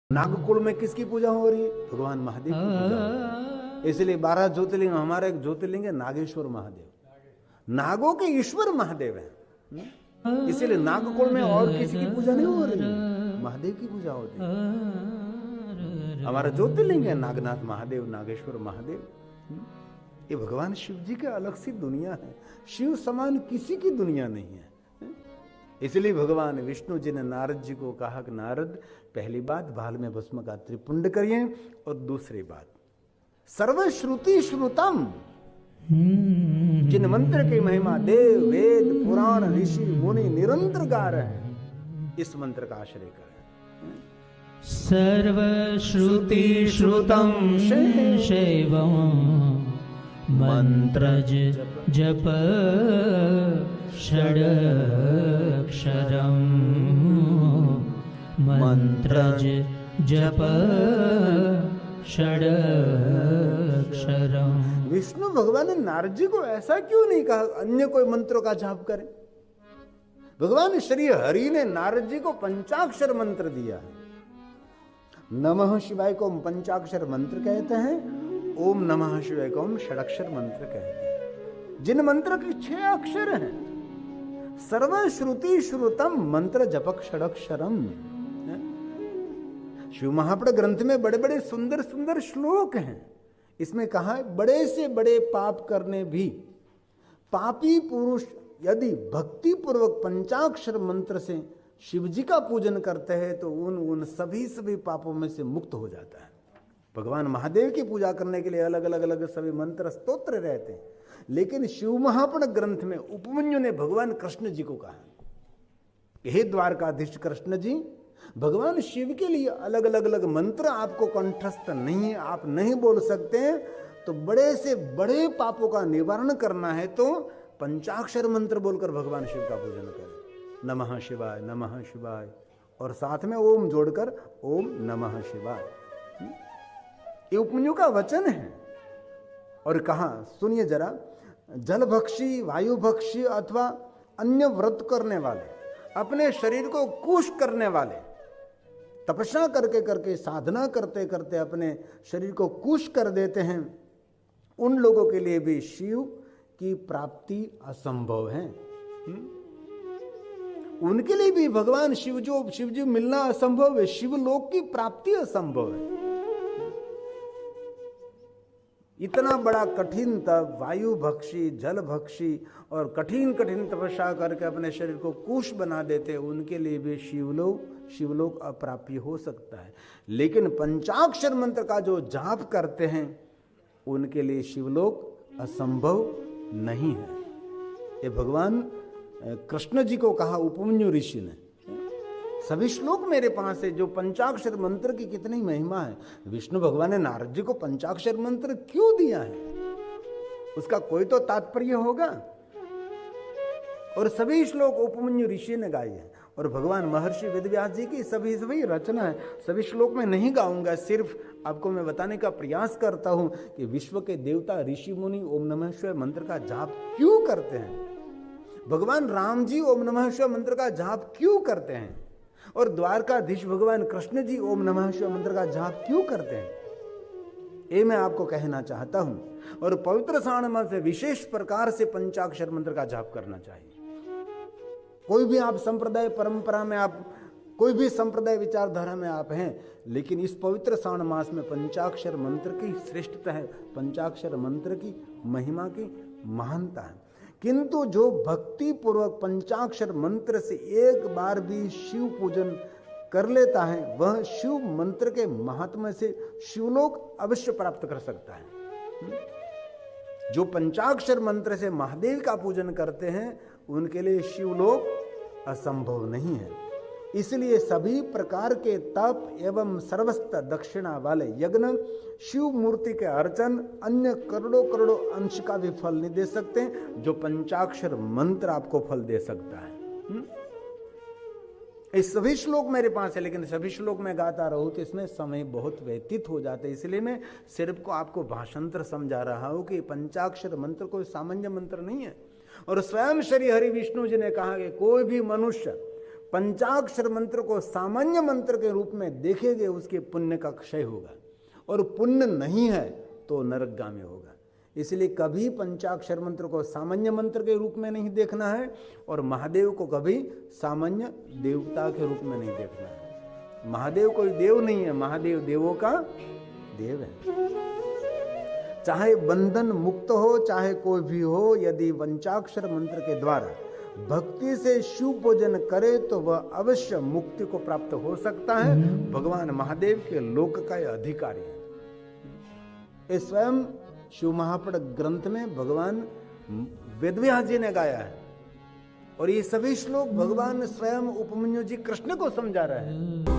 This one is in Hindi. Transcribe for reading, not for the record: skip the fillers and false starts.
नागकुल में किसकी पूजा हो रही है? भगवान महादेव की पूजा हो रही है। इसलिए 12 ज्योतिर्लिंग, हमारा एक ज्योतिर्लिंग है नागेश्वर महादेव, नागों के ईश्वर महादेव है। इसीलिए नागकुल में और किसी की पूजा नहीं हो रही है, महादेव की पूजा होती है। हमारा ज्योतिर्लिंग है नागनाथ महादेव, नागेश्वर महादेव। ये भगवान शिव जी का अलग सी दुनिया है, शिव समान किसी की दुनिया नहीं है। इसलिए भगवान विष्णु जी ने नारद जी को कहा कि नारद, पहली बात बाल में भस्म का त्रिपुंड करिए, और दूसरी बात सर्वश्रुति श्रुतम, जिन मंत्र की महिमा देव वेद पुराण ऋषि मुनि निरंतर गा रहे हैं, इस मंत्र का आश्रय करें। सर्वश्रुति श्रुतम शैवम मंत्रज जप षडक्षरम, मंत्रज जप षडक्षरम। विष्णु भगवान ने नारद जी को ऐसा क्यों नहीं कहा अन्य कोई मंत्रों का जाप करें? भगवान श्री हरि ने नारद जी को पंचाक्षर मंत्र दिया है। नमः शिवाय को हम पंचाक्षर मंत्र कहते हैं, ओम नमः शिवाय को हम षडक्षर मंत्र कहते हैं, जिन मंत्र के 6 अक्षर हैं। सर्वश्रुति श्रुतम मंत्र जपक षडक्षरम। शिव महापुराण ग्रंथ में बड़े बड़े सुंदर सुंदर श्लोक हैं। इसमें कहा है, बड़े से बड़े पाप करने भी पापी पुरुष यदि भक्ति पूर्वक पंचाक्षर मंत्र से शिव जी का पूजन करते हैं तो उन सभी पापों में से मुक्त हो जाता है। भगवान महादेव की पूजा करने के लिए अलग अलग सभी मंत्र स्तोत्र रहते हैं, लेकिन शिव महापुराण ग्रंथ में उपमन्यु ने भगवान कृष्ण जी को कहा, हे द्वारकाधीश कृष्ण जी, भगवान शिव के लिए अलग अलग मंत्र आपको कंठस्थ नहीं है, आप नहीं बोल सकते हैं, तो बड़े से बड़े पापों का निवारण करना है तो पंचाक्षर मंत्र बोलकर भगवान शिव का पूजन करें। नमः शिवाय, नमः शिवाय, और साथ में ओम जोड़कर ओम नमः शिवाय। ये उपमन्यु का वचन है। और कहा, सुनिए जरा, जलभक्षी, वायुभक्षी अथवा अन्य व्रत करने वाले, अपने शरीर को कुश करने वाले, तपस्या करके करके साधना करते करते अपने शरीर को कुश कर देते हैं, उन लोगों के लिए भी शिव की प्राप्ति असंभव है। उनके लिए भी भगवान शिव जी मिलना असंभव है, शिवलोक की प्राप्ति असंभव है। इतना बड़ा कठिन तप, वायु भक्षी, जल भक्षी और कठिन कठिन तपस्या करके अपने शरीर को कुश बना देते, उनके लिए भी शिवलोक अप्राप्य हो सकता है। लेकिन पंचाक्षर मंत्र का जो जाप करते हैं उनके लिए शिवलोक असंभव नहीं है। ये भगवान कृष्ण जी को कहा उपमन्यु ऋषि ने। सभी श्लोक मेरे पास है, जो पंचाक्षर मंत्र की कितनी महिमा है। विष्णु भगवान ने नारद जी को पंचाक्षर मंत्र क्यों दिया है, उसका कोई तो तात्पर्य होगा। और सभी श्लोक उपमन्यु ऋषि ने गाए हैं, और भगवान महर्षि वेदव्यास जी की सभी रचना है। सभी श्लोक में नहीं गाऊंगा, सिर्फ आपको मैं बताने का प्रयास करता हूं कि विश्व के देवता ऋषि मुनि ओम नमः शिवाय मंत्र का जाप क्यों करते हैं, भगवान राम जी ओम नमः शिवाय मंत्र का जाप क्यों करते हैं, और द्वारकाधीश भगवान कृष्ण जी ओम नमः शिवाय मंत्र का जाप क्यों करते हैं, ये मैं आपको कहना चाहता हूं। और पवित्र श्रावण मास से विशेष प्रकार से पंचाक्षर मंत्र का जाप करना चाहिए। कोई भी आप संप्रदाय परंपरा में, आप कोई भी संप्रदाय विचारधारा में आप हैं, लेकिन इस पवित्र श्रावण मास में पंचाक्षर मंत्र की श्रेष्ठता है, पंचाक्षर मंत्र की महिमा की महानता है। किंतु जो भक्ति पूर्वक पंचाक्षर मंत्र से एक बार भी शिव पूजन कर लेता है, वह शिव मंत्र के महात्म्य से शिवलोक अवश्य प्राप्त कर सकता है। जो पंचाक्षर मंत्र से महादेव का पूजन करते हैं उनके लिए शिवलोक असंभव नहीं है। इसलिए सभी प्रकार के तप एवं सर्वस्त दक्षिणा वाले यज्ञ, शिव मूर्ति के अर्चन, अन्य करोड़ों करोड़ों अंश का भी फल नहीं दे सकते जो पंचाक्षर मंत्र आपको फल दे सकता है। ये सभी श्लोक मेरे पास है, लेकिन सभी श्लोक में गाता रहूं तो इसमें समय बहुत व्यतीत हो जाता है। इसलिए मैं सिर्फ को आपको भाषांतर समझा रहा हूं कि पंचाक्षर मंत्र कोई सामान्य मंत्र नहीं है। और स्वयं श्री हरि विष्णु जी ने कहा कि कोई भी मनुष्य पंचाक्षर मंत्र को सामान्य मंत्र के रूप में देखेंगे उसके पुण्य का क्षय होगा, और पुण्य नहीं है तो नरकगामी होगा। इसलिए कभी पंचाक्षर मंत्र को सामान्य मंत्र के रूप में नहीं देखना है, और महादेव को कभी सामान्य देवता के रूप में नहीं देखना है। महादेव कोई देव नहीं है, महादेव देवों का देव है। चाहे बंधन मुक्त हो, चाहे कोई भी हो, यदि पंचाक्षर मंत्र के द्वारा भक्ति से शिव पूजन करे तो वह अवश्य मुक्ति को प्राप्त हो सकता है। भगवान महादेव के लोक का यह अधिकारी है। इस स्वयं शिव महापड़ ग्रंथ में भगवान वेदव्यास जी ने गाया है, और ये सभी श्लोक भगवान स्वयं उपमन्यु जी कृष्ण को समझा रहे हैं।